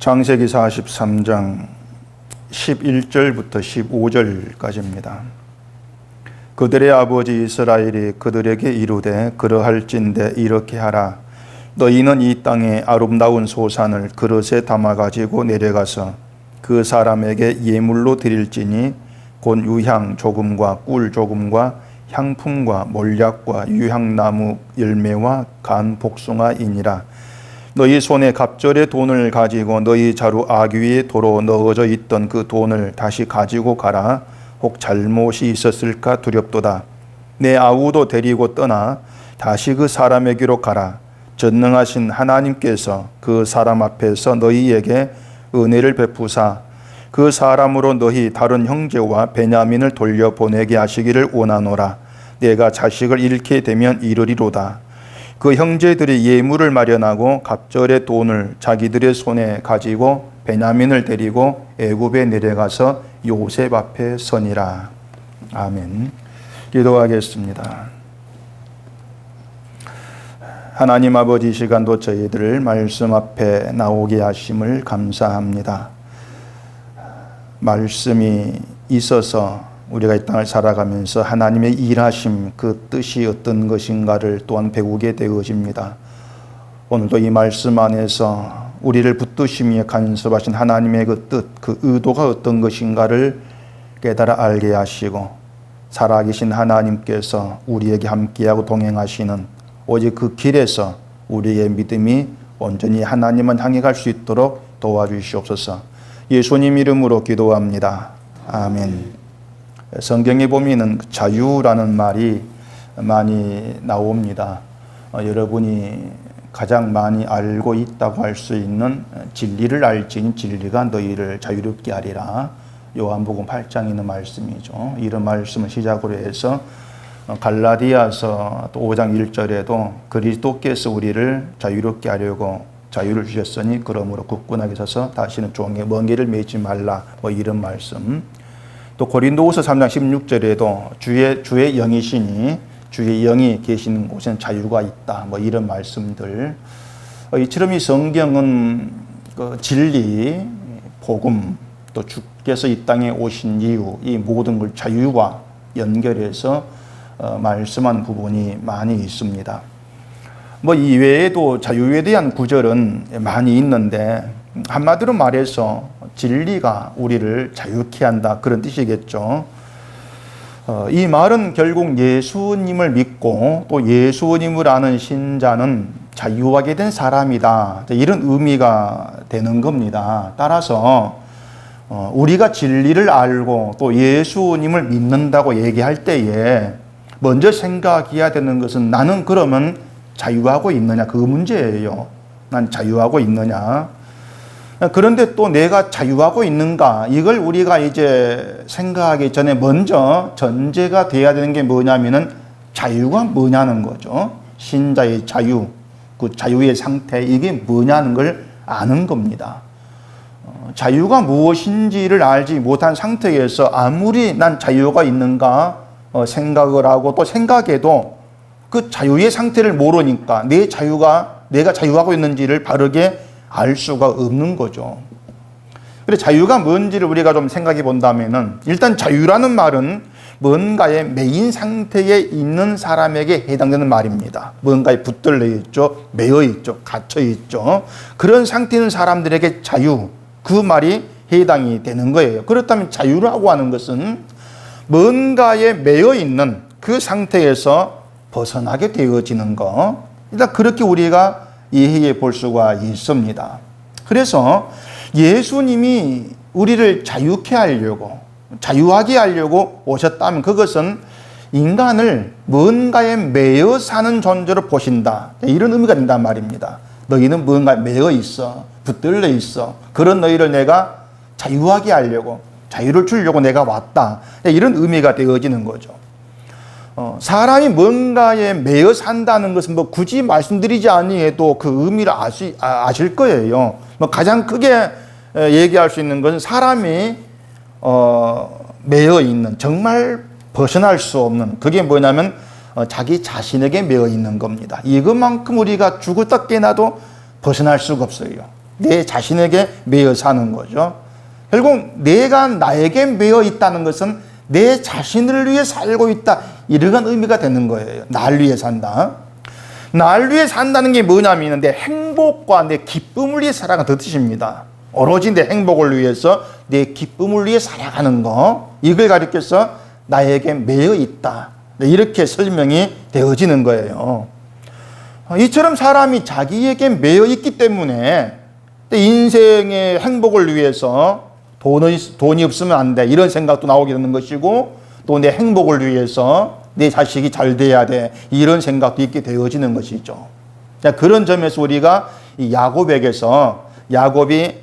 창세기 43장 11절부터 15절까지입니다. 그들의 아버지 이스라엘이 그들에게 이르되 그러할진대 이렇게 하라. 너희는 이 땅에 아름다운 소산을 그릇에 담아 가지고 내려가서 그 사람에게 예물로 드릴지니 곧 유향 조금과 꿀 조금과 향품과 몰약과 유향나무 열매와 간 복숭아이니라. 너희 손에 갑절의 돈을 가지고 너희 자루 아귀에 도로 넣어져 있던 그 돈을 다시 가지고 가라. 혹 잘못이 있었을까 두렵도다. 내 아우도 데리고 떠나 다시 그 사람에게로 가라. 전능하신 하나님께서 그 사람 앞에서 너희에게 은혜를 베푸사 그 사람으로 너희 다른 형제와 베냐민을 돌려보내게 하시기를 원하노라. 내가 자식을 잃게 되면 이르리로다. 그 형제들이 예물을 마련하고 갑절의 돈을 자기들의 손에 가지고 베냐민을 데리고 애굽에 내려가서 요셉 앞에 서니라. 아멘. 기도하겠습니다. 하나님 아버지, 이 시간도 저희들을 말씀 앞에 나오게 하심을 감사합니다. 말씀이 있어서 우리가 이 땅을 살아가면서 하나님의 일하심, 그 뜻이 어떤 것인가를 또한 배우게 되어집니다. 오늘도 이 말씀 안에서 우리를 붙드시며 간섭하신 하나님의 그 뜻, 그 의도가 어떤 것인가를 깨달아 알게 하시고 살아계신 하나님께서 우리에게 함께하고 동행하시는 오직 그 길에서 우리의 믿음이 온전히 하나님을 향해 갈 수 있도록 도와주시옵소서. 예수님 이름으로 기도합니다. 아멘. 성경에 보면은 자유라는 말이 많이 나옵니다. 여러분이 가장 많이 알고 있다고 할 수 있는 진리를 알지니 진리가 너희를 자유롭게 하리라. 요한복음 8장에 있는 말씀이죠. 이런 말씀을 시작으로 해서 갈라디아서 또 5장 1절에도 그리스도께서 우리를 자유롭게 하려고 자유를 주셨으니 그러므로 굳건하게 서서 다시는 종의 멍에를 매지 말라. 이런 말씀. 또 고린도후서 3장 16절에도 주의 영이시니 주의 영이 계시는 곳에는 자유가 있다. 이런 말씀들. 이처럼 이 성경은 그 진리, 복음, 또 주께서 이 땅에 오신 이유, 이 모든 걸 자유와 연결해서 말씀한 부분이 많이 있습니다. 이외에도 자유에 대한 구절은 많이 있는데 한마디로 말해서 진리가 우리를 자유케 한다, 그런 뜻이겠죠. 이 말은 결국 예수님을 믿고 또 예수님을 아는 신자는 자유하게 된 사람이다, 이런 의미가 되는 겁니다. 따라서 우리가 진리를 알고 또 예수님을 믿는다고 얘기할 때에 먼저 생각해야 되는 것은 나는 그러면 자유하고 있느냐, 그 문제예요. 난 자유하고 있느냐. 그런데 또 내가 자유하고 있는가, 이걸 우리가 이제 생각하기 전에 먼저 전제가 돼야 되는 게 뭐냐면은 자유가 뭐냐는 거죠. 신자의 자유, 그 자유의 상태, 이게 뭐냐는 걸 아는 겁니다. 자유가 무엇인지를 알지 못한 상태에서 아무리 난 자유가 있는가 생각을 하고 또 생각해도 그 자유의 상태를 모르니까 내가 자유하고 있는지를 바르게 알 수가 없는 거죠. 그래, 자유가 뭔지를 우리가 좀 생각해 본다면은 일단 자유라는 말은 뭔가의 매인 상태에 있는 사람에게 해당되는 말입니다. 뭔가에 붙들려 있죠, 매여 있죠, 갇혀 있죠. 그런 상태인 사람들에게 자유, 그 말이 해당이 되는 거예요. 그렇다면 자유라고 하는 것은 뭔가에 매여 있는 그 상태에서 벗어나게 되어지는 거, 일단 그렇게 우리가 이해해 볼 수가 있습니다. 그래서 예수님이 우리를 자유케 하려고, 자유하게 하려고 오셨다면 그것은 인간을 뭔가에 매여 사는 존재로 보신다, 이런 의미가 된단 말입니다. 너희는 뭔가에 매여 있어, 붙들려 있어. 그런 너희를 내가 자유하게 하려고, 자유를 주려고 내가 왔다, 이런 의미가 되어지는 거죠. 사람이 뭔가에 매여 산다는 것은 굳이 말씀드리지 아니해도 그 의미를 아실 거예요. 가장 크게 얘기할 수 있는 것은 사람이 매여 있는, 정말 벗어날 수 없는, 그게 뭐냐면 자기 자신에게 매여 있는 겁니다. 이것만큼 우리가 죽었다 깨나도 벗어날 수가 없어요. 내 자신에게 매여 사는 거죠. 결국 내가 나에게 매여 있다는 것은 내 자신을 위해 살고 있다, 이러한 의미가 되는 거예요. 날 위해 산다. 날 위해 산다는 게 뭐냐면 내 행복과 내 기쁨을 위해 살아가는 그 뜻입니다. 오로지 내 행복을 위해서 내 기쁨을 위해 살아가는 거, 이걸 가리켜서 나에게 매여 있다, 이렇게 설명이 되어지는 거예요. 이처럼 사람이 자기에게 매여 있기 때문에 인생의 행복을 위해서 돈이 없으면 안 돼, 이런 생각도 나오게 되는 것이고, 또 내 행복을 위해서 내 자식이 잘 돼야 돼, 이런 생각도 있게 되어지는 것이죠. 그런 점에서 우리가 이 야곱에게서 야곱이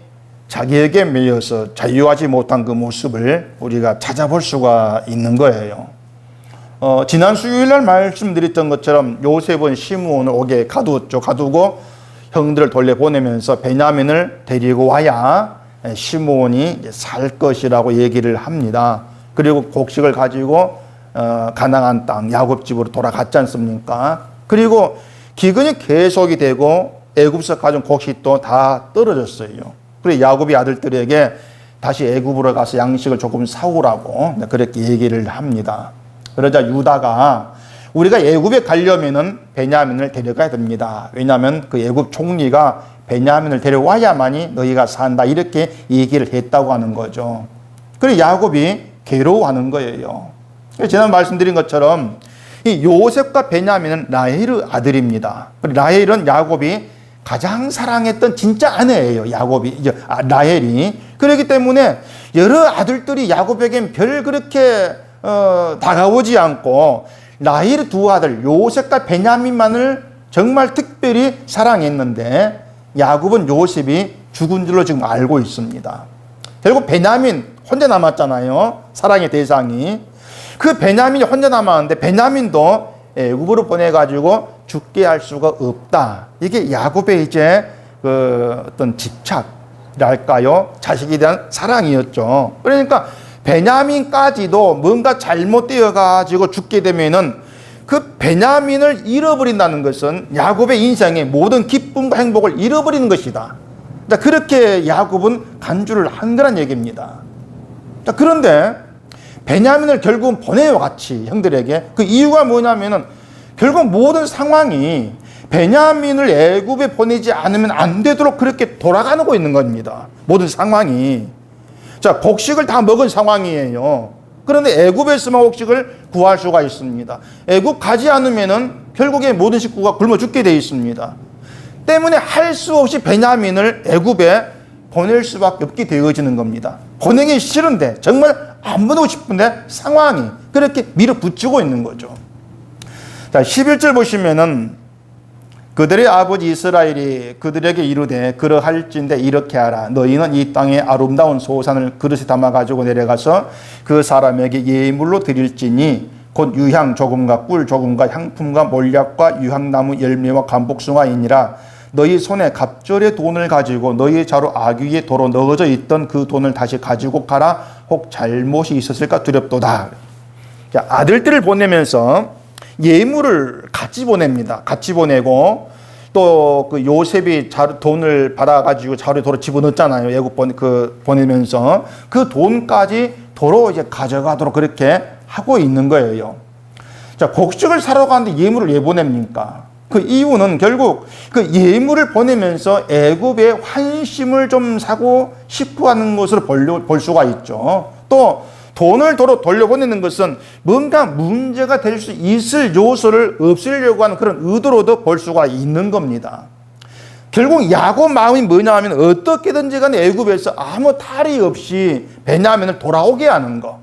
자기에게 매여서 자유하지 못한 그 모습을 우리가 찾아볼 수가 있는 거예요. 지난 수요일날 말씀드렸던 것처럼 요셉은 시므온을 옥에 가두었죠. 가두고 형들을 돌려보내면서 베냐민을 데리고 와야 시므온이 살 것이라고 얘기를 합니다. 그리고 곡식을 가지고 가나안 땅 야곱 집으로 돌아갔지 않습니까? 그리고 기근이 계속이 되고 애굽에서 가져온 곡식도 다 떨어졌어요. 그래서 야곱이 아들들에게 다시 애굽으로 가서 양식을 조금 사오라고 그렇게 얘기를 합니다. 그러자 유다가 우리가 애굽에 가려면은 베냐민을 데려가야 됩니다. 왜냐하면 그 애굽 총리가 베냐민을 데려와야만이 너희가 산다, 이렇게 얘기를 했다고 하는 거죠. 그래서 야곱이 괴로워하는 거예요. 지난 말씀드린 것처럼 이 요셉과 베냐민은 라헬의 아들입니다. 라헬은 야곱이 가장 사랑했던 진짜 아내예요. 라헬이. 그렇기 때문에 여러 아들들이 야곱에겐 별 그렇게 다가오지 않고 라헬의 두 아들 요셉과 베냐민만을 정말 특별히 사랑했는데 야곱은 요셉이 죽은 줄로 지금 알고 있습니다. 결국 베냐민 혼자 남았잖아요. 사랑의 대상이. 그 베냐민이 혼자 남았는데 베냐민도 애굽으로 보내가지고 죽게 할 수가 없다. 이게 야곱의 이제 그 어떤 집착이랄까요? 자식에 대한 사랑이었죠. 그러니까 베냐민까지도 뭔가 잘못되어가지고 죽게 되면은 그 베냐민을 잃어버린다는 것은 야곱의 인생의 모든 기쁨과 행복을 잃어버리는 것이다. 자, 그렇게 야곱은 간주를 한 거란 얘기입니다. 자, 그런데 베냐민을 결국은 보내요, 같이 형들에게. 그 이유가 뭐냐면은 결국 모든 상황이 베냐민을 애굽에 보내지 않으면 안 되도록 그렇게 돌아가고 있는 겁니다. 모든 상황이. 자, 곡식을 다 먹은 상황이에요. 그런데 애굽에서만 곡식을 구할 수가 있습니다. 애굽 가지 않으면은 결국에 모든 식구가 굶어 죽게 되어 있습니다. 때문에 할 수 없이 베냐민을 애굽에 보낼 수밖에 없게 되어지는 겁니다. 보내기 싫은데, 정말 안 보내고 싶은데 상황이 그렇게 밀어붙이고 있는 거죠. 자, 11절 보시면은 그들의 아버지 이스라엘이 그들에게 이르되 그러할진대 이렇게 하라. 너희는 이 땅의 아름다운 소산을 그릇에 담아가지고 내려가서 그 사람에게 예물로 드릴지니 곧 유향 조금과 꿀 조금과 향품과 몰약과 유향나무 열매와 감복숭아이니라. 너희 손에 갑절의 돈을 가지고 너희 자루 아귀에 도로 넣어져 있던 그 돈을 다시 가지고 가라. 혹 잘못이 있었을까 두렵도다. 자, 아들들을 보내면서 예물을 같이 보냅니다. 같이 보내고 또 그 요셉이 돈을 받아가지고 자루에 도로 집어넣었잖아요. 애굽 보내면서 그 돈까지 도로 이제 가져가도록 그렇게 하고 있는 거예요. 자, 곡식을 사러 가는데 예물을 왜 보냅니까? 그 이유는 결국 그 예물을 보내면서 애굽의 환심을 좀 사고 싶어 하는 것으로 볼 수가 있죠. 또 돈을 도로 돌려보내는 것은 뭔가 문제가 될 수 있을 요소를 없애려고 하는 그런 의도로도 볼 수가 있는 겁니다. 결국 야곱 마음이 뭐냐 하면 어떻게든지 간에 애굽에서 아무 탈이 없이 베냐민을 돌아오게 하는 거.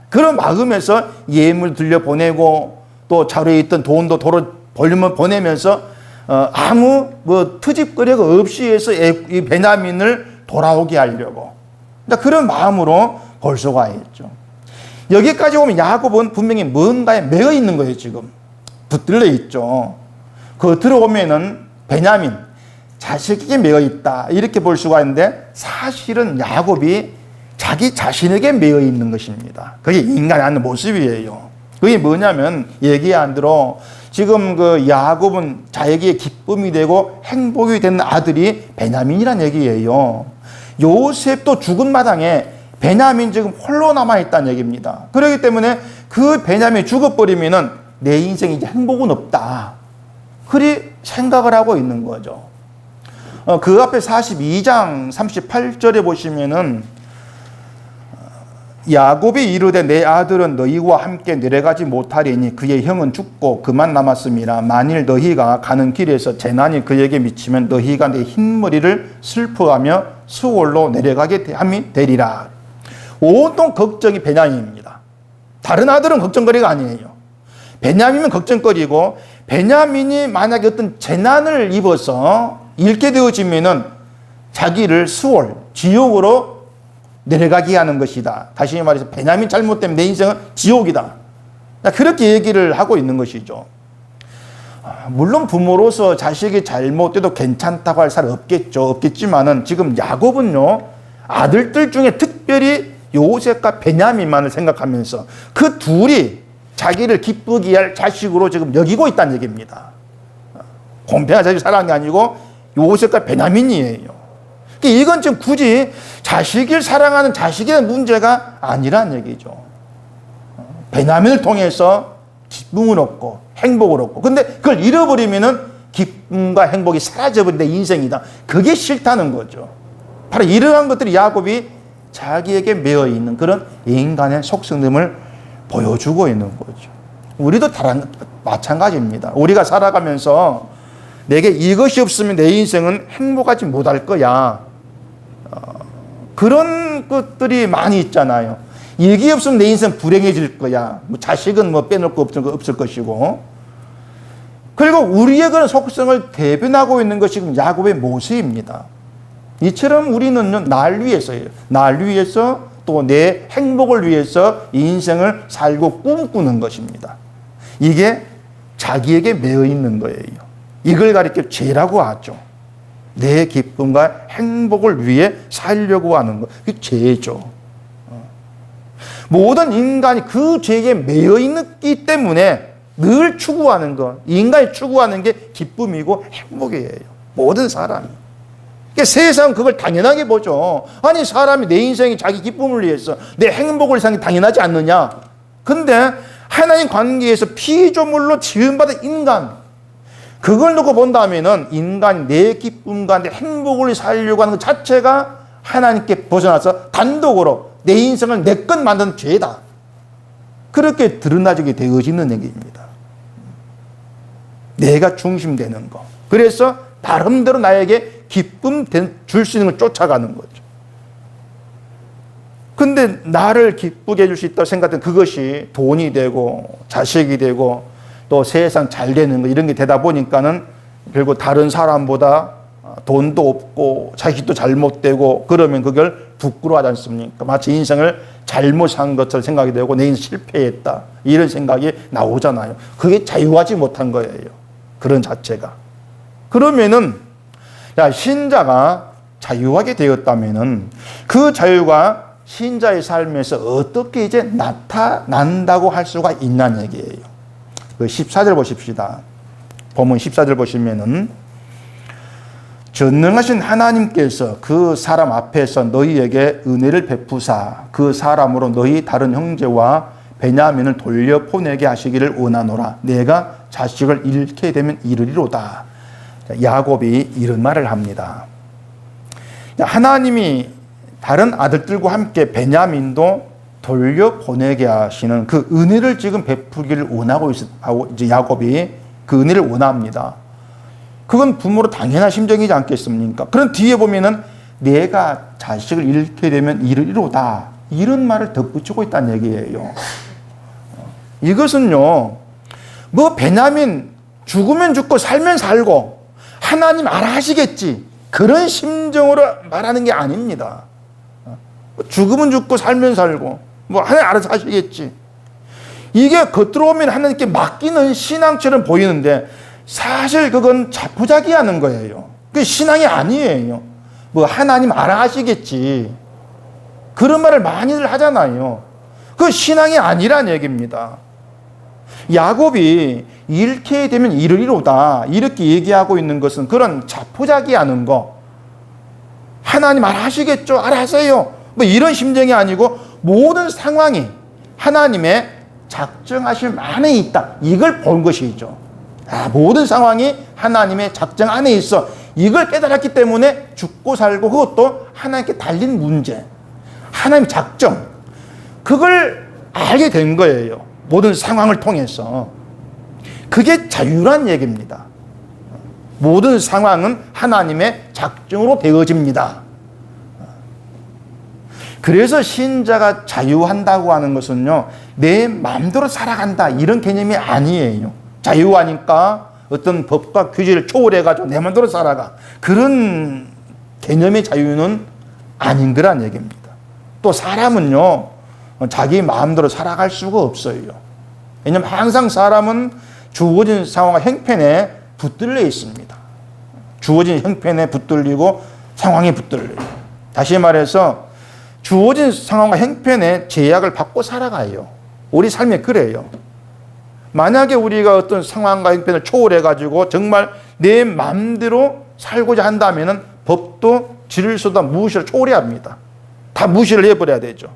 그런 마음에서 예물 들려보내고 또 자루에 있던 돈도 도로 보내면서 아무 트집거리가 없이 해서 이 베냐민을 돌아오게 하려고. 그런 마음으로 볼 수가 있죠. 여기까지 오면 야곱은 분명히 뭔가에 매여 있는 거예요. 지금 붙들려 있죠. 겉으로 보면은 베냐민 자식에게 매여 있다 이렇게 볼 수가 있는데 사실은 야곱이 자기 자신에게 매여 있는 것입니다. 그게 인간의 하는 모습이에요. 그게 뭐냐면 얘기 안 들어 지금 그 야곱은 자에게 기쁨이 되고 행복이 되는 아들이 베냐민이란 얘기예요. 요셉도 죽은 마당에 베냐민 지금 홀로 남아있다는 얘기입니다. 그렇기 때문에 그 베냐민이 죽어버리면은 내 인생에 이제 행복은 없다. 그리 생각을 하고 있는 거죠. 그 앞에 42장 38절에 보시면은 야곱이 이르되 내 아들은 너희와 함께 내려가지 못하리니 그의 형은 죽고 그만 남았음이라. 만일 너희가 가는 길에서 재난이 그에게 미치면 너희가 내 흰머리를 슬퍼하며 수월로 내려가게 함이 되리라. 온통 걱정이 베냐민입니다. 다른 아들은 걱정거리가 아니에요. 베냐민은 걱정거리고, 베냐민이 만약에 어떤 재난을 입어서 잃게 되어지면은 자기를 수월, 지옥으로 내려가게 하는 것이다. 다시 말해서 베냐민 잘못되면 내 인생은 지옥이다. 그렇게 얘기를 하고 있는 것이죠. 물론 부모로서 자식이 잘못돼도 괜찮다고 할 사람 없겠지만은 지금 야곱은요, 아들들 중에 특별히 요셉과 베냐민만을 생각하면서 그 둘이 자기를 기쁘게 할 자식으로 지금 여기고 있다는 얘기입니다. 공평한 자식 사랑한 게 아니고 요셉과 베냐민이에요. 이건 지금 굳이 자식을 사랑하는 자식의 문제가 아니란 얘기죠. 베냐민을 통해서 기쁨을 얻고 행복을 얻고, 근데 그걸 잃어버리면은 기쁨과 행복이 사라져버린 내 인생이다. 그게 싫다는 거죠. 바로 이러한 것들이 야곱이 자기에게 매여 있는 그런 인간의 속성됨을 보여주고 있는 거죠. 우리도 마찬가지입니다. 우리가 살아가면서 내게 이것이 없으면 내 인생은 행복하지 못할 거야. 그런 것들이 많이 있잖아요. 이게 없으면 내 인생 불행해질 거야. 뭐 자식은 뭐 빼놓을 거 없을 것이고. 그리고 우리의 그런 속성을 대변하고 있는 것이 야곱의 모습입니다. 이처럼 우리는요, 날 위해서예요. 날 위해서 또 내 행복을 위해서 인생을 살고 꿈꾸는 것입니다. 이게 자기에게 매여 있는 거예요. 이걸 가리켜 죄라고 하죠. 내 기쁨과 행복을 위해 살려고 하는 것. 그게 죄죠. 모든 인간이 그 죄에 매여 있기 때문에 늘 추구하는 것, 인간이 추구하는 게 기쁨이고 행복이에요. 모든 사람이. 그러니까 세상은 그걸 당연하게 보죠. 아니, 사람이 내 인생이 자기 기쁨을 위해서 내 행복을 위해서 당연하지 않느냐. 근데 하나님 관계에서 피조물로 지음받은 인간, 그걸 놓고 본다면은 인간이 내 기쁨과 내 행복을 살려고 하는 것 자체가 하나님께 벗어나서 단독으로 내 인생을 내 것 만드는 죄다. 그렇게 드러나게 되어지는 얘기입니다. 내가 중심되는 거. 그래서 나름대로 나에게 기쁨 줄 수 있는 걸 쫓아가는 거죠. 근데 나를 기쁘게 해줄 수 있다고 생각했던 그것이 돈이 되고 자식이 되고 또 세상 잘 되는 거, 이런 게 되다 보니까는 결국 다른 사람보다 돈도 없고 자식도 잘못되고 그러면 그걸 부끄러워하지 않습니까? 마치 인생을 잘못 산 것처럼 생각이 되고 내 인생 실패했다, 이런 생각이 나오잖아요. 그게 자유하지 못한 거예요. 그런 자체가. 그러면은 신자가 자유하게 되었다면은 그 자유가 신자의 삶에서 어떻게 이제 나타난다고 할 수가 있냐는 얘기예요. 그 14절 보십시다. 본문 14절 보시면은 전능하신 하나님께서 그 사람 앞에서 너희에게 은혜를 베푸사 그 사람으로 너희 다른 형제와 베냐민을 돌려 보내게 하시기를 원하노라. 내가 자식을 잃게 되면 이르리로다. 야곱이 이런 말을 합니다. 하나님이 다른 아들들과 함께 베냐민도 돌려보내게 하시는 그 은혜를 지금 베푸기를 원하고 이제 야곱이 그 은혜를 원합니다. 그건 부모로 당연한 심정이지 않겠습니까? 그런 뒤에 보면은 내가 자식을 잃게 되면 이르리로다, 이런 말을 덧붙이고 있다는 얘기예요. 이것은요, 뭐 베냐민 죽으면 죽고 살면 살고 하나님 알아하시겠지, 그런 심정으로 말하는 게 아닙니다. 죽으면 죽고 살면 살고 뭐 하나님 알아서 하시겠지, 이게 겉으로 보면 하나님께 맡기는 신앙처럼 보이는데 사실 그건 자포자기하는 거예요. 그게 신앙이 아니에요. 뭐 하나님 알아하시겠지, 그런 말을 많이들 하잖아요. 그 신앙이 아니란 얘기입니다. 야곱이 이렇게 되면 이르리로다 이렇게 얘기하고 있는 것은 그런 자포자기하는 거, 하나님 알아하시겠죠, 알아하세요, 뭐 이런 심정이 아니고 모든 상황이 하나님의 작정하심 안에 있다, 이걸 본 것이죠. 모든 상황이 하나님의 작정 안에 있어, 이걸 깨달았기 때문에 죽고 살고 그것도 하나님께 달린 문제, 하나님의 작정, 그걸 알게 된 거예요. 모든 상황을 통해서. 그게 자유란 얘기입니다. 모든 상황은 하나님의 작정으로 되어집니다. 그래서 신자가 자유한다고 하는 것은요, 내 마음대로 살아간다 이런 개념이 아니에요. 자유하니까 어떤 법과 규제를 초월해가지고 내 마음대로 살아가, 그런 개념의 자유는 아닌 거란 얘기입니다. 또 사람은요, 자기 마음대로 살아갈 수가 없어요. 왜냐하면 항상 사람은 주어진 상황과 형편에 붙들려 있습니다. 주어진 형편에 붙들리고 상황에 붙들려요. 다시 말해서 주어진 상황과 형편에 제약을 받고 살아가요. 우리 삶에 그래요. 만약에 우리가 어떤 상황과 형편을 초월해가지고 정말 내 마음대로 살고자 한다면 법도 질서도 무시를 초월해야 합니다. 다 무시를 해버려야 되죠.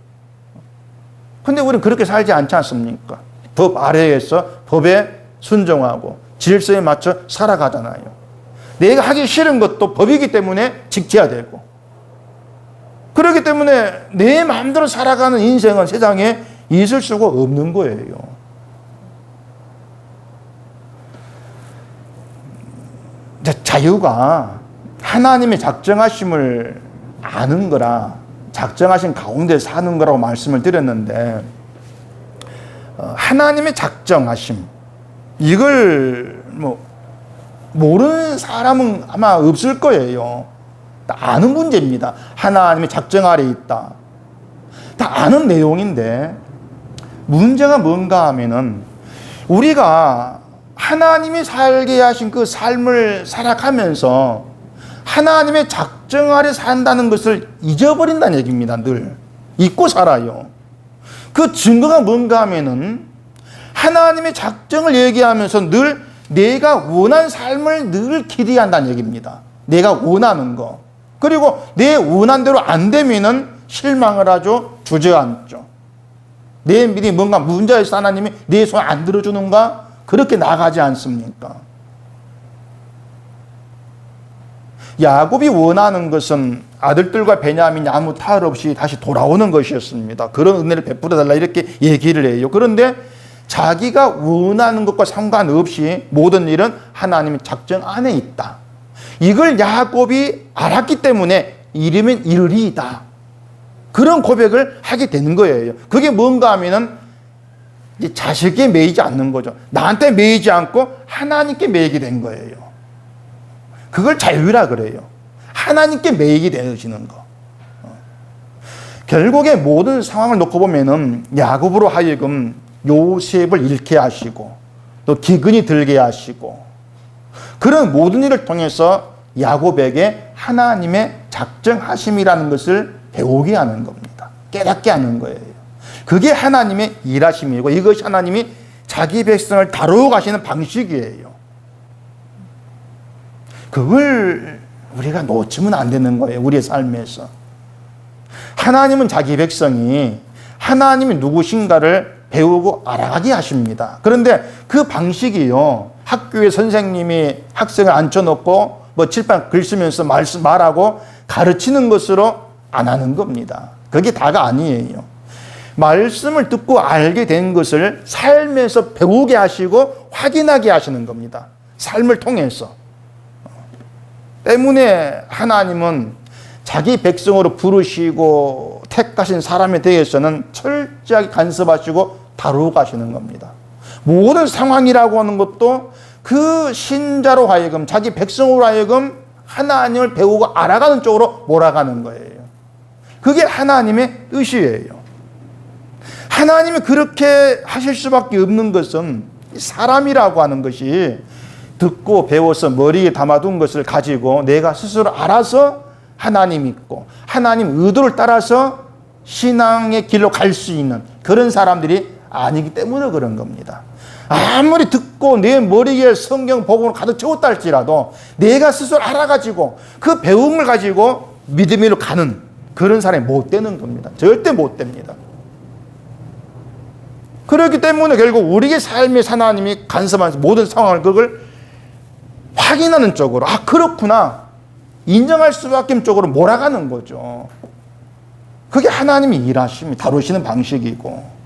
근데 우리는 그렇게 살지 않지 않습니까? 법 아래에서 법에 순종하고 질서에 맞춰 살아가잖아요. 내가 하기 싫은 것도 법이기 때문에 지켜야 되고, 그렇기 때문에 내 마음대로 살아가는 인생은 세상에 있을 수가 없는 거예요. 자유가 하나님의 작정하심을 아는 거라, 작정하신 가운데 사는 거라고 말씀을 드렸는데, 하나님의 작정하심, 이걸 모르는 사람은 아마 없을 거예요. 다 아는 문제입니다. 하나님의 작정 아래 있다, 다 아는 내용인데, 문제가 뭔가 하면은 우리가 하나님이 살게 하신 그 삶을 살아가면서 하나님의 작정 아래 산다는 것을 잊어버린다는 얘기입니다. 늘 잊고 살아요. 그 증거가 뭔가 하면은 하나님의 작정을 얘기하면서 늘 내가 원한 삶을 늘 기대한다는 얘기입니다. 내가 원하는 거. 그리고 내 원한 대로 안 되면은 실망을 하죠. 주저앉죠. 내 미리 뭔가 문제가 있어 하나님이 내 손 안 들어주는가? 그렇게 나가지 않습니까? 야곱이 원하는 것은 아들들과 베냐민이 아무 탈 없이 다시 돌아오는 것이었습니다. 그런 은혜를 베풀어 달라 이렇게 얘기를 해요. 그런데 자기가 원하는 것과 상관없이 모든 일은 하나님의 작정 안에 있다, 이걸 야곱이 알았기 때문에 이르면 이르리이다, 그런 고백을 하게 되는 거예요. 그게 뭔가 하면은 이제 자식에 매이지 않는 거죠. 나한테 매이지 않고 하나님께 매이게 된 거예요. 그걸 자유라 그래요. 하나님께 매이게 되어지는 거. 결국에 모든 상황을 놓고 보면은 야곱으로 하여금 요셉을 잃게 하시고 또 기근이 들게 하시고, 그런 모든 일을 통해서 야곱에게 하나님의 작정하심이라는 것을 배우게 하는 겁니다. 깨닫게 하는 거예요. 그게 하나님의 일하심이고, 이것이 하나님이 자기 백성을 다루어 가시는 방식이에요. 그걸 우리가 놓치면 안 되는 거예요. 우리의 삶에서. 하나님은 자기 백성이 하나님이 누구신가를 배우고 알아가게 하십니다. 그런데 그 방식이요, 학교에 선생님이 학생을 앉혀놓고 칠판 글 쓰면서 말하고 가르치는 것으로 안 하는 겁니다. 그게 다가 아니에요. 말씀을 듣고 알게 된 것을 삶에서 배우게 하시고 확인하게 하시는 겁니다. 삶을 통해서. 때문에 하나님은 자기 백성으로 부르시고 택하신 사람에 대해서는 철저하게 간섭하시고 다루고 가시는 겁니다. 모든 상황이라고 하는 것도 그 신자로 하여금, 자기 백성으로 하여금 하나님을 배우고 알아가는 쪽으로 몰아가는 거예요. 그게 하나님의 뜻이에요. 하나님이 그렇게 하실 수밖에 없는 것은 사람이라고 하는 것이 듣고 배워서 머리에 담아둔 것을 가지고 내가 스스로 알아서 하나님 믿고 하나님 의도를 따라서 신앙의 길로 갈 수 있는 그런 사람들이 아니기 때문에 그런 겁니다. 아무리 듣고 내 머리에 성경 복음을 가득 채웠다 할지라도 내가 스스로 알아가지고 그 배움을 가지고 믿음으로 가는 그런 사람이 못 되는 겁니다. 절대 못 됩니다. 그렇기 때문에 결국 우리의 삶의 하나님이 간섭하면서 모든 상황을 그걸 확인하는 쪽으로, 아 그렇구나 인정할 수밖에 없는 쪽으로 몰아가는 거죠. 그게 하나님이 일하심이 다루시는 방식이고,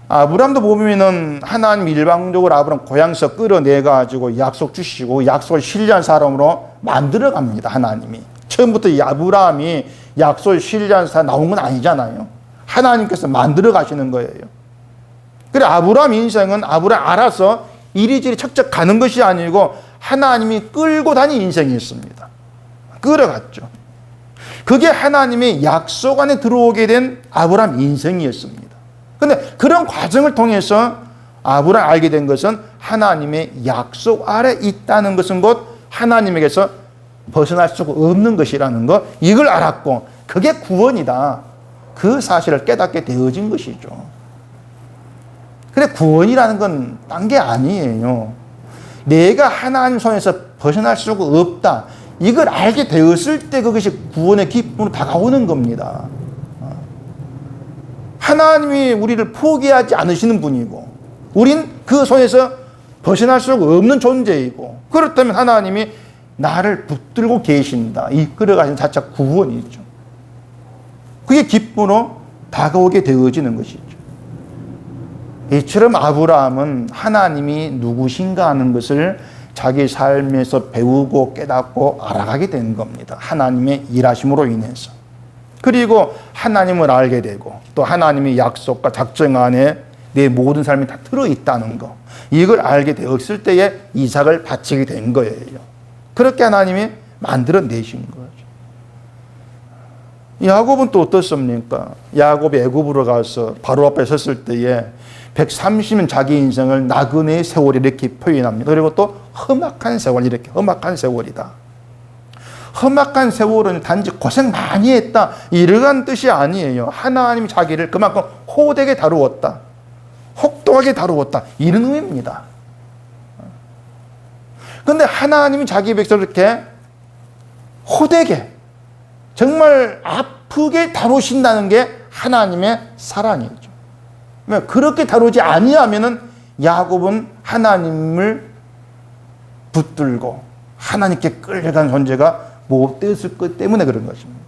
아브람도 보면은 하나님 일방적으로 아브람 고향에서 끌어내가지고 약속 주시고 약속을 신뢰한 사람으로 만들어 갑니다. 하나님이 처음부터 이 아브람이 약속을 신뢰한 사람 나온 건 아니잖아요. 하나님께서 만들어 가시는 거예요. 그래 아브람 인생은 아브람 알아서 이리저리 척척 가는 것이 아니고 하나님이 끌고 다닌 인생이었습니다. 끌어갔죠. 그게 하나님의 약속 안에 들어오게 된 아브람 인생이었습니다. 그런데 그런 과정을 통해서 아브람 알게 된 것은 하나님의 약속 아래 있다는 것은 곧 하나님에게서 벗어날 수가 없는 것이라는 것, 이걸 알았고 그게 구원이다. 그 사실을 깨닫게 되어진 것이죠. 그래 구원이라는 건 딴 게 아니에요. 내가 하나님 손에서 벗어날 수가 없다. 이걸 알게 되었을 때 그것이 구원의 기쁨으로 다가오는 겁니다. 하나님이 우리를 포기하지 않으시는 분이고 우린 그 손에서 벗어날 수가 없는 존재이고, 그렇다면 하나님이 나를 붙들고 계신다. 이끌어 가신 자체가 구원이죠. 그게 기쁨으로 다가오게 되어지는 것이죠. 이처럼 아브라함은 하나님이 누구신가 하는 것을 자기 삶에서 배우고 깨닫고 알아가게 된 겁니다. 하나님의 일하심으로 인해서. 그리고 하나님을 알게 되고 또 하나님의 약속과 작정 안에 내 모든 삶이 다 들어있다는 거, 이걸 알게 되었을 때에 이삭을 바치게 된 거예요. 그렇게 하나님이 만들어내신 거죠. 야곱은 또 어떻습니까? 야곱이 애굽으로 가서 바로 앞에 섰을 때에 130년 자기 인생을 나그네의 세월 이렇게 표현합니다. 그리고 또 험악한 세월, 이렇게 험악한 세월이다. 험악한 세월은 단지 고생 많이 했다 이러한 뜻이 아니에요. 하나님이 자기를 그만큼 호되게 다루었다, 혹독하게 다루었다, 이런 의미입니다. 그런데 하나님이 자기 백성을 이렇게 호되게 정말 아프게 다루신다는 게 하나님의 사랑이죠. 그렇게 다루지 아니하면은 야곱은 하나님을 붙들고 하나님께 끌려간 존재가 못 되었을 것 때문에 그런 것입니다.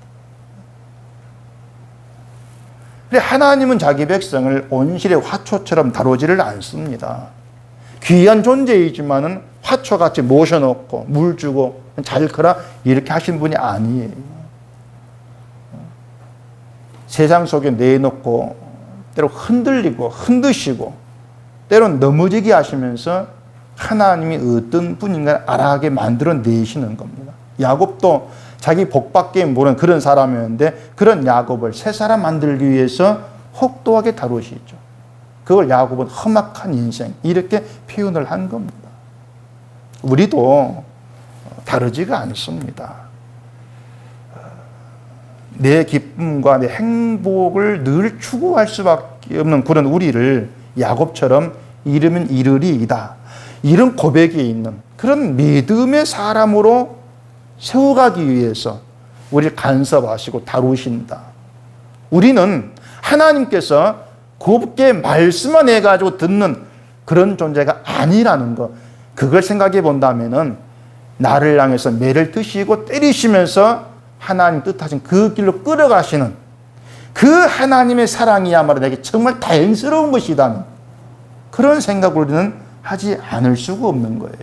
그래 하나님은 자기 백성을 온실의 화초처럼 다루지를 않습니다. 귀한 존재이지만은 화초같이 모셔놓고 물 주고 잘 커라 이렇게 하신 분이 아니에요. 세상 속에 내놓고 때로 흔들리고 흔드시고 때로는 넘어지게 하시면서 하나님이 어떤 분인가 알아가게 만들어내시는 겁니다. 야곱도 자기 복밖에 모르는 그런 사람이었는데 그런 야곱을 새 사람 만들기 위해서 혹독하게 다루시죠. 그걸 야곱은 험악한 인생 이렇게 표현을 한 겁니다. 우리도 다르지가 않습니다. 내 기쁨과 내 행복을 늘 추구할 수밖에 없는 그런 우리를 야곱처럼 이르면 이르리이다, 이런 고백이 있는 그런 믿음의 사람으로 세워가기 위해서 우리를 간섭하시고 다루신다. 우리는 하나님께서 곱게 말씀만 해가지고 듣는 그런 존재가 아니라는 것, 그걸 생각해 본다면은 나를 향해서 매를 드시고 때리시면서 하나님 뜻하신 그 길로 끌어가시는 그 하나님의 사랑이야말로 내게 정말 다행스러운 것이다, 그런 생각을 우리는 하지 않을 수가 없는 거예요.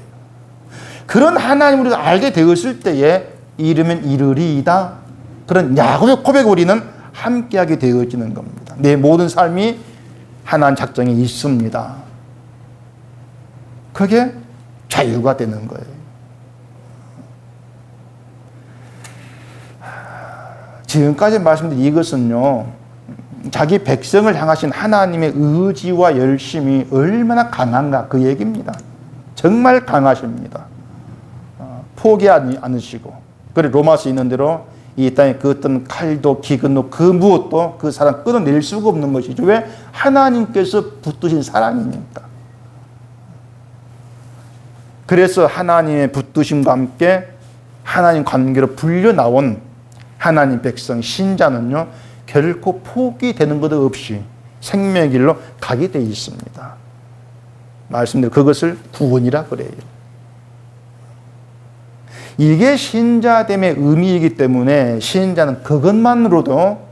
그런 하나님을 우리가 알게 되었을 때에 이르면 이르리이다, 그런 야곱의 고백을 우리는 함께하게 되어지는 겁니다. 내 모든 삶이 하나님 작정이 있습니다. 그게 자유가 되는 거예요. 지금까지 말씀드린 이것은요, 자기 백성을 향하신 하나님의 의지와 열심이 얼마나 강한가 그 얘기입니다. 정말 강하십니다. 포기하지 않으시고, 그리고 로마서에 있는 대로 이 땅에 그 어떤 칼도 기근도 그 무엇도 그 사람 끊어낼 수가 없는 것이죠. 왜? 하나님께서 붙드신 사랑입니다. 그래서 하나님의 붙드심과 함께 하나님 관계로 불려나온 하나님 백성 신자는요, 결코 포기되는 것 없이 생명의 길로 가게 되어 있습니다. 말씀대로 그것을 구원이라 그래요. 이게 신자됨의 의미이기 때문에 신자는 그것만으로도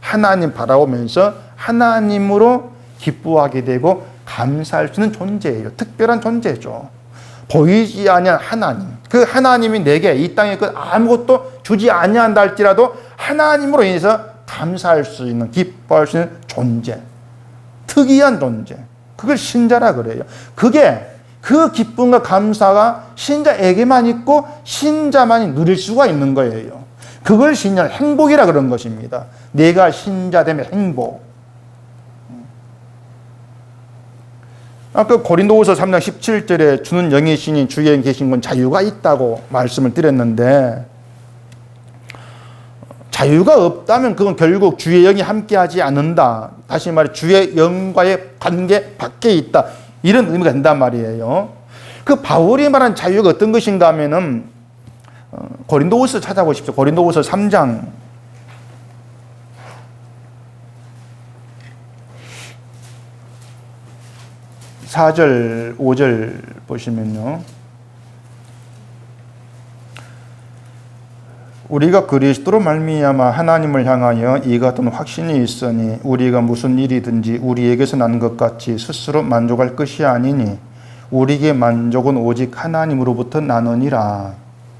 하나님 바라보면서 하나님으로 기뻐하게 되고 감사할 수 있는 존재예요. 특별한 존재죠. 보이지 아니한 하나님, 그 하나님이 내게 이 땅에 그 아무것도 주지 아니한다 할지라도 하나님으로 인해서 감사할 수 있는, 기뻐할 수 있는 존재, 특이한 존재, 그걸 신자라 그래요. 그게 그 기쁨과 감사가 신자에게만 있고 신자만이 누릴 수가 있는 거예요. 그걸 신자는 행복이라 그런 것입니다. 내가 신자됨의 행복. 아까 고린도후서 3장 17절에 주는 영의 신이 주에 계신 건 자유가 있다고 말씀을 드렸는데, 자유가 없다면 그건 결국 주의 영이 함께하지 않는다. 다시 말해 주의 영과의 관계 밖에 있다. 이런 의미가 된단 말이에요. 그 바울이 말한 자유가 어떤 것인가 하면은 고린도후서 찾아보십시오. 고린도후서 3장 4절, 5절 보시면요. 우리가 그리스도로 말미암아 하나님을 향하여 이 같은 확신이 있으니 우리가 무슨 일이든지 우리에게서 난 것 같이 스스로 만족할 것이 아니니 우리에게 만족은 오직 하나님으로부터 나느니라.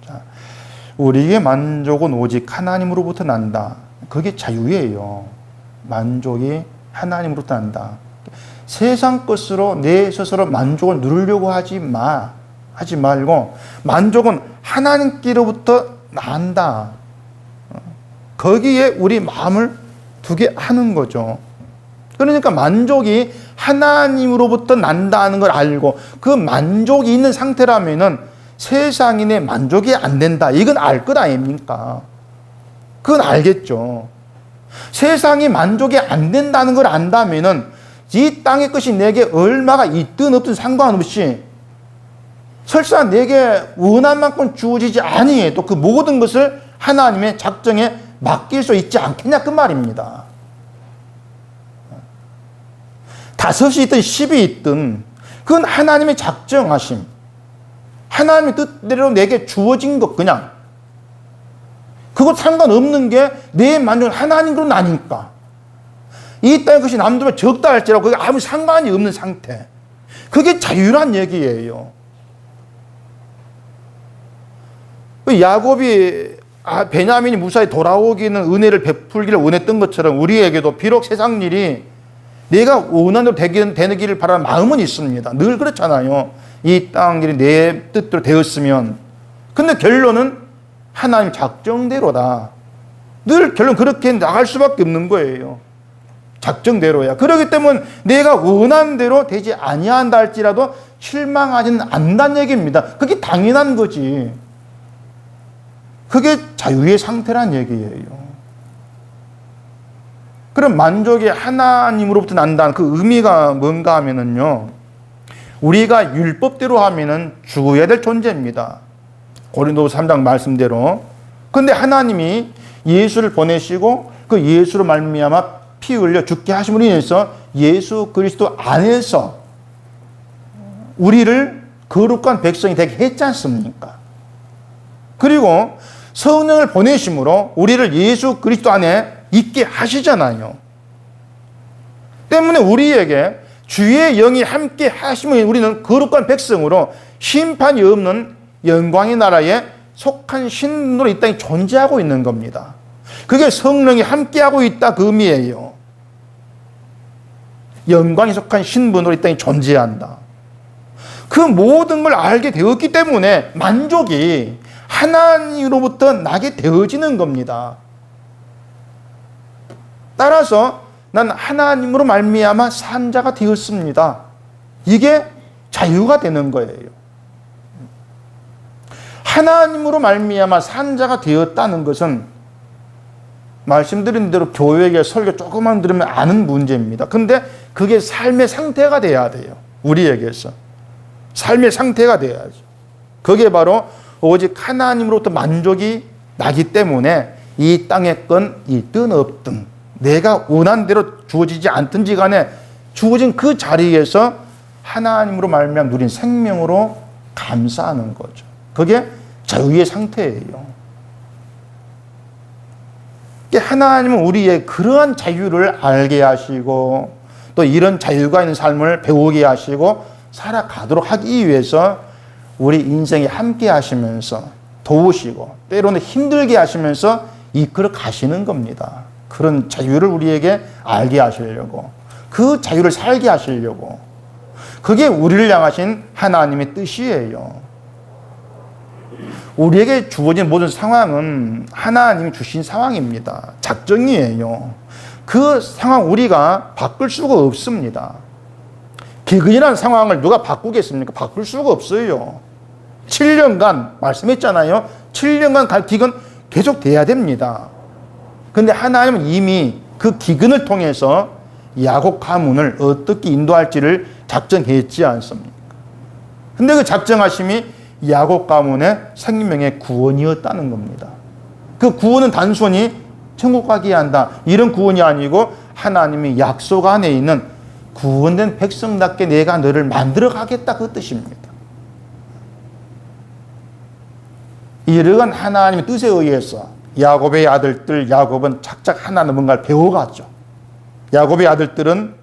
자, 우리에게 만족은 오직 하나님으로부터 난다. 그게 자유예요. 만족이 하나님으로부터 난다. 세상 것으로 내 스스로 만족을 누리려고 하지 말고 만족은 하나님께로부터 난다. 거기에 우리 마음을 두게 하는 거죠. 그러니까 만족이 하나님으로부터 난다는 걸 알고 그 만족이 있는 상태라면은 세상이 내 만족이 안 된다. 이건 알 것 아닙니까? 그건 알겠죠. 세상이 만족이 안 된다는 걸 안다면은 이 땅의 것이 내게 얼마가 있든 없든 상관없이 설사 내게 원한 만큼 주어지지 아니해도 그 모든 것을 하나님의 작정에 맡길 수 있지 않겠냐 그 말입니다. 5이 있든 10이 있든 그건 하나님의 작정하심, 하나님의 뜻대로 내게 주어진 것 그냥 그것 상관없는 게 내 만족은 하나님으로 나니까 이 땅의 것이 남들보다 적다 할지라도 그게 아무 상관이 없는 상태, 그게 자유란 얘기예요. 야곱이 베냐민이 무사히 돌아오기는 은혜를 베풀기를 원했던 것처럼 우리에게도 비록 세상 일이 내가 원하는 대로 되기를 바라는 마음은 있습니다. 늘 그렇잖아요. 이 땅 일이 내 뜻대로 되었으면. 근데 결론은 하나님 작정대로다. 늘 결론 그렇게 나갈 수밖에 없는 거예요. 작정대로야. 그렇기 때문에 내가 원하는 대로 되지 아니한다 할지라도 실망하지는 않는다는 얘기입니다. 그게 당연한 거지. 그게 자유의 상태란 얘기예요. 그럼 만족이 하나님으로부터 난다는 그 의미가 뭔가 하면은요, 우리가 율법대로 하면은 죽어야 될 존재입니다. 고린도서 3장 말씀대로. 근데 하나님이 예수를 보내시고 그 예수로 말미암아 피 흘려 죽게 하심으로 인해서 예수 그리스도 안에서 우리를 거룩한 백성이 되게 했지 않습니까? 그리고 성령을 보내심으로 우리를 예수 그리스도 안에 있게 하시잖아요. 때문에 우리에게 주의 영이 함께 하심을 우리는 거룩한 백성으로 심판이 없는 영광의 나라에 속한 신분으로 이 땅에 존재하고 있는 겁니다. 그게 성령이 함께하고 있다 그 의미예요. 영광에 속한 신분으로 이 땅에 존재한다. 그 모든 걸 알게 되었기 때문에 만족이 하나님으로부터 나게 되어지는 겁니다. 따라서 난 하나님으로 말미암아 산 자가 되었습니다. 이게 자유가 되는 거예요. 하나님으로 말미암아 산 자가 되었다는 것은 말씀드린 대로 교회에 설교 조금만 들으면 아는 문제입니다. 근데 그게 삶의 상태가 돼야 돼요. 우리에게서. 삶의 상태가 돼야죠. 그게 바로 오직 하나님으로부터 만족이 나기 때문에 이 땅의 건 있든 없든 내가 원한 대로 주어지지 않든지 간에 주어진 그 자리에서 하나님으로 말미암아 누린 생명으로 감사하는 거죠. 그게 자유의 상태예요. 하나님은 우리의 그러한 자유를 알게 하시고 또 이런 자유가 있는 삶을 배우게 하시고 살아가도록 하기 위해서 우리 인생에 함께 하시면서 도우시고 때로는 힘들게 하시면서 이끌어 가시는 겁니다. 그런 자유를 우리에게 알게 하시려고 그 자유를 살게 하시려고 그게 우리를 향하신 하나님의 뜻이에요. 우리에게 주어진 모든 상황은 하나님이 주신 상황입니다. 작정이에요. 그 상황 우리가 바꿀 수가 없습니다. 기근이라는 상황을 누가 바꾸겠습니까? 바꿀 수가 없어요. 7년간 말씀했잖아요. 7년간 기근 계속 돼야 됩니다. 근데 하나님은 이미 그 기근을 통해서 야곱 가문을 어떻게 인도할지를 작정했지 않습니까? 근데 그 작정하심이 야곱 가문의 생명의 구원이었다는 겁니다. 그 구원은 단순히 천국 가게 한다 이런 구원이 아니고 하나님이 약속 안에 있는 구원된 백성답게 내가 너를 만들어 가겠다 그 뜻입니다. 이러한 하나님의 뜻에 의해서 야곱의 아들들 야곱은 착착 하나는 뭔가를 배워갔죠. 야곱의 아들들은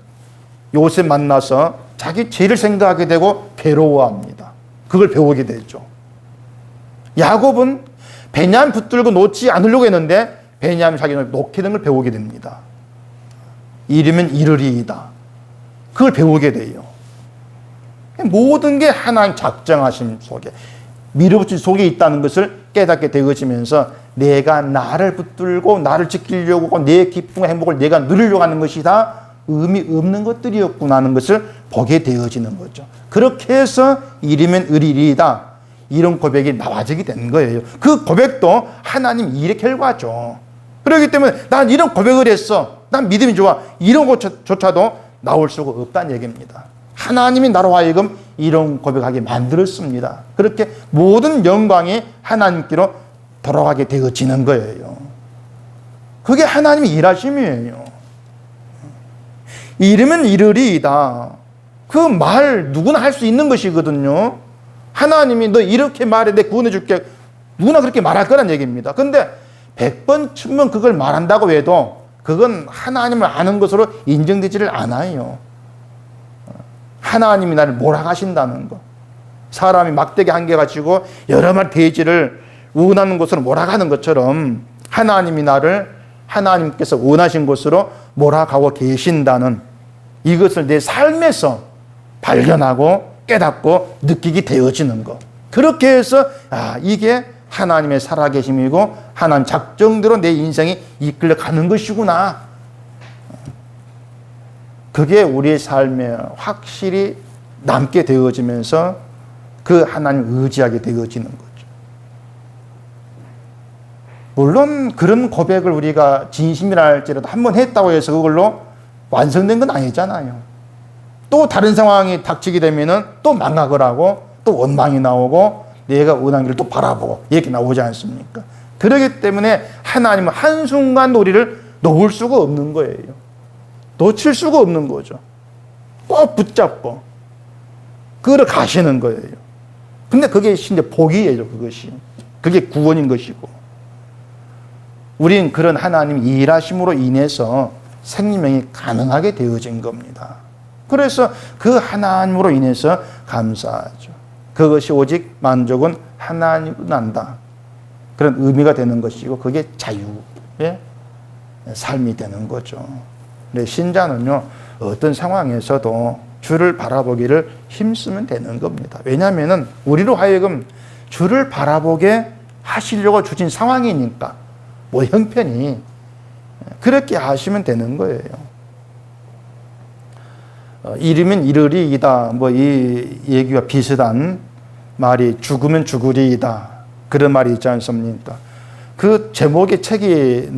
요셉 만나서 자기 죄를 생각하게 되고 괴로워합니다. 그걸 배우게 되죠. 야곱은 베냐민 붙들고 놓지 않으려고 했는데 베냐민 자기는 놓게 된 걸 배우게 됩니다. 이르면 이르리이다. 그걸 배우게 돼요. 모든 게 하나님 작정하심 속에 밀어붙인 속에 있다는 것을 깨닫게 되어지면서 내가 나를 붙들고 나를 지키려고 내 기쁨과 행복을 내가 누리려고 하는 것이 다 의미 없는 것들이었구나 하는 것을 보게 되어지는 거죠. 그렇게 해서 이르면 의리리이다 이런 고백이 나와지게 된 거예요. 그 고백도 하나님 일의 결과죠. 그렇기 때문에 난 이런 고백을 했어. 난 믿음이 좋아. 이런 것조차도 나올 수가 없다는 얘기입니다. 하나님이 나로 하여금 이런 고백하게 만들었습니다. 그렇게 모든 영광이 하나님께로 돌아가게 되어지는 거예요. 그게 하나님의 일하심이에요. 이르면 이르리이다. 그 말 누구나 할 수 있는 것이거든요. 하나님이 너 이렇게 말해 내 구원해 줄게. 누구나 그렇게 말할 거란 얘기입니다. 근데 100번, 1000번 그걸 말한다고 해도 그건 하나님을 아는 것으로 인정되지를 않아요. 하나님이 나를 몰아가신다는 거. 사람이 막대기 한 개 가지고 여러 마리 돼지를 원하는 곳으로 몰아가는 것처럼 하나님이 나를 하나님께서 원하신 곳으로 몰아가고 계신다는 이것을 내 삶에서 발견하고 깨닫고 느끼게 되어지는 것. 그렇게 해서 이게 하나님의 살아계심이고 하나님 작정대로 내 인생이 이끌려가는 것이구나. 그게 우리의 삶에 확실히 남게 되어지면서 그 하나님을 의지하게 되어지는 거죠. 물론 그런 고백을 우리가 진심이라 할지라도 한 번 했다고 해서 그걸로 완성된 건 아니잖아요. 또 다른 상황이 닥치게 되면은 또 망각을 하고 또 원망이 나오고 내가 원한 길을 또 바라보고 이렇게 나오지 않습니까? 그렇기 때문에 하나님은 한순간도 우리를 놓을 수가 없는 거예요. 놓칠 수가 없는 거죠. 꼭 붙잡고 끌어가시는 거예요. 근데 그게 진짜 복이에요. 그것이. 그게 구원인 것이고. 우리는 그런 하나님 일하심으로 인해서 생명이 가능하게 되어진 겁니다. 그래서 그 하나님으로 인해서 감사하죠. 그것이 오직 만족은 하나님으로 난다. 그런 의미가 되는 것이고 그게 자유의 삶이 되는 거죠. 근데 신자는요, 어떤 상황에서도 주를 바라보기를 힘쓰면 되는 겁니다. 왜냐하면 우리로 하여금 주를 바라보게 하시려고 주신 상황이니까 뭐 형편이 그렇게 하시면 되는 거예요. 이르면 이르리이다. 뭐 이 얘기와 비슷한 말이 죽으면 죽으리이다. 그런 말이 있지 않습니까? 그 제목의 책이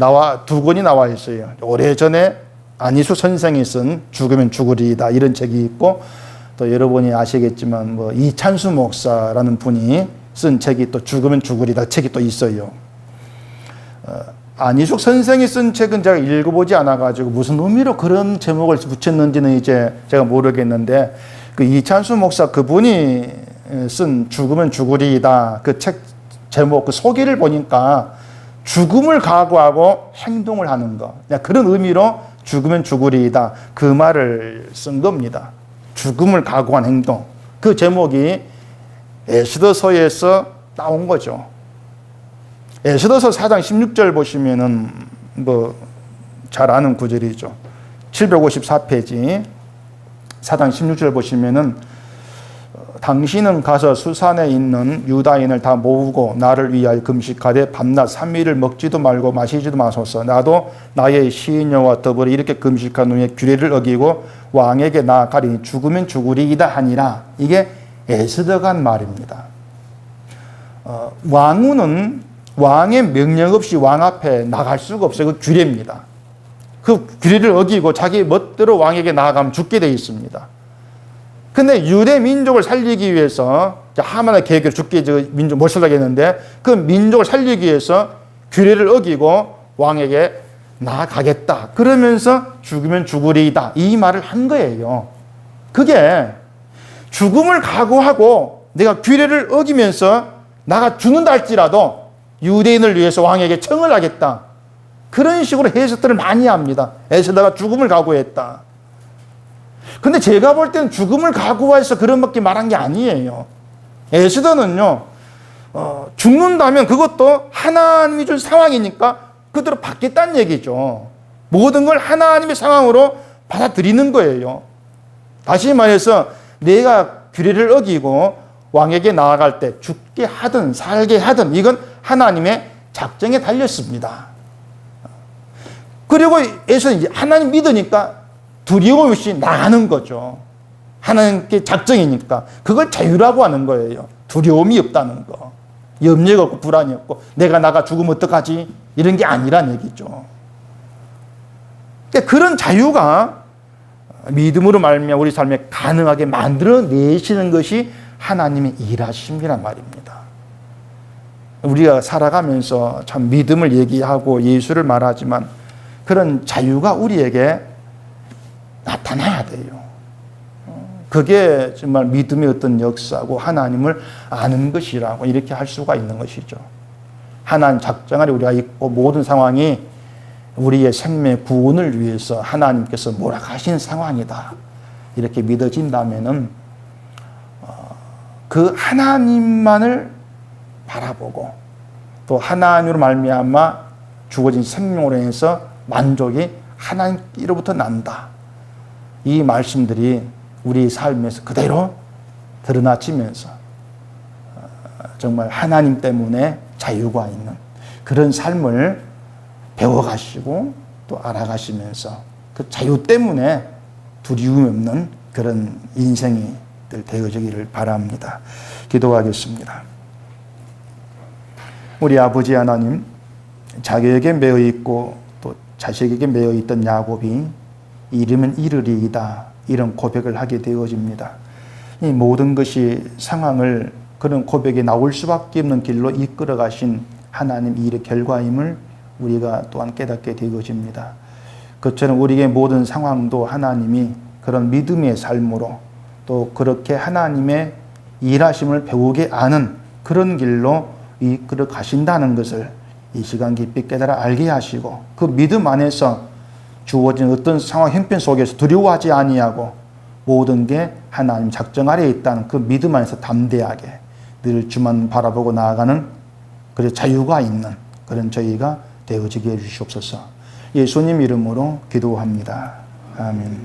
두 권이 나와 있어요. 오래전에 안희수 선생이 쓴 죽으면 죽으리이다 이런 책이 있고, 또 여러분이 아시겠지만 이찬수 목사라는 분이 쓴 책이 또 죽으면 죽으리다 책이 또 있어요. 안희숙 선생이 쓴 책은 제가 읽어보지 않아가지고 무슨 의미로 그런 제목을 붙였는지는 이제 제가 모르겠는데, 그 이찬수 목사 그분이 쓴 죽으면 죽으리이다 그 책 제목 그 소개를 보니까 죽음을 각오하고 행동을 하는 것, 그런 의미로 죽으면 죽으리이다 그 말을 쓴 겁니다. 죽음을 각오한 행동, 그 제목이 에스더서에서 나온 거죠. 에스더서 4장 16절 보시면은 잘 아는 구절이죠. 754페이지 4장 16절 보시면은 당신은 가서 수산에 있는 유다인을 다 모으고 나를 위하여 금식하되 밤낮 3일을 먹지도 말고 마시지도 마소서. 나도 나의 시인녀와 더불어 이렇게 금식한 후에 규례를 어기고 왕에게 나아가리니 죽으면 죽으리이다 하니라. 이게 에스더가 한 말입니다. 왕후는 왕의 명령 없이 왕 앞에 나갈 수가 없어요. 그 규례입니다. 그 규례를 어기고 자기 멋대로 왕에게 나아가면 죽게 되어 있습니다. 근데 유대 민족을 살리기 위해서 하만의 계획을 죽게 민족 못 살리겠는데 그 민족을 살리기 위해서 규례를 어기고 왕에게 나아가겠다. 그러면서 죽으면 죽으리이다. 이 말을 한 거예요. 그게 죽음을 각오하고 내가 규례를 어기면서 나가 죽는다 할지라도 유대인을 위해서 왕에게 청을 하겠다. 그런 식으로 해석들을 많이 합니다. 에스더가 죽음을 각오했다. 근데 제가 볼 때는 죽음을 각오해서 그런 밖에 말한 게 아니에요. 에스더는요, 죽는다면 그것도 하나님이 준 상황이니까 그대로 받겠다는 얘기죠. 모든 걸 하나님의 상황으로 받아들이는 거예요. 다시 말해서 내가 규례를 어기고 왕에게 나아갈 때 죽게 하든 살게 하든 이건 하나님의 작정에 달렸습니다. 그리고 에스더는 하나님 믿으니까 두려움 없이 나가는 거죠. 하나님께 작정이니까. 그걸 자유라고 하는 거예요. 두려움이 없다는 거. 염려가 없고 불안이 없고 내가 나가 죽으면 어떡하지? 이런 게 아니란 얘기죠. 그러니까 그런 자유가 믿음으로 말미암아 우리 삶에 가능하게 만들어내시는 것이 하나님의 일하심이란 말입니다. 우리가 살아가면서 참 믿음을 얘기하고 예수를 말하지만 그런 자유가 우리에게 나타나야 돼요. 그게 정말 믿음의 어떤 역사고 하나님을 아는 것이라고 이렇게 할 수가 있는 것이죠. 하나님 작정 아래 우리가 있고 모든 상황이 우리의 생명의 구원을 위해서 하나님께서 몰아가시는 상황이다. 이렇게 믿어진다면은 그 하나님만을 바라보고 또 하나님으로 말미암아 주어진 생명으로 인해서 만족이 하나님께로부터 난다. 이 말씀들이 우리 삶에서 그대로 드러나치면서 정말 하나님 때문에 자유가 있는 그런 삶을 배워가시고 또 알아가시면서 그 자유 때문에 두려움이 없는 그런 인생이 되어지기를 바랍니다. 기도하겠습니다. 우리 아버지 하나님, 자기에게 매여 있고 또 자식에게 매여 있던 야곱이 이르면 이르리이다 이런 고백을 하게 되어집니다. 이 모든 것이 상황을 그런 고백에 나올 수밖에 없는 길로 이끌어 가신 하나님 일의 결과임을 우리가 또한 깨닫게 되어집니다. 그처럼 우리의 모든 상황도 하나님이 그런 믿음의 삶으로 또 그렇게 하나님의 일하심을 배우게 아는 그런 길로 이끌어 가신다는 것을 이 시간 깊이 깨달아 알게 하시고 그 믿음 안에서 주어진 어떤 상황 형편 속에서 두려워하지 아니하고 모든 게 하나님 작정 아래에 있다는 그 믿음 안에서 담대하게 늘 주만 바라보고 나아가는 그런 자유가 있는 그런 저희가 되어지게 해주시옵소서. 예수님 이름으로 기도합니다. 아멘.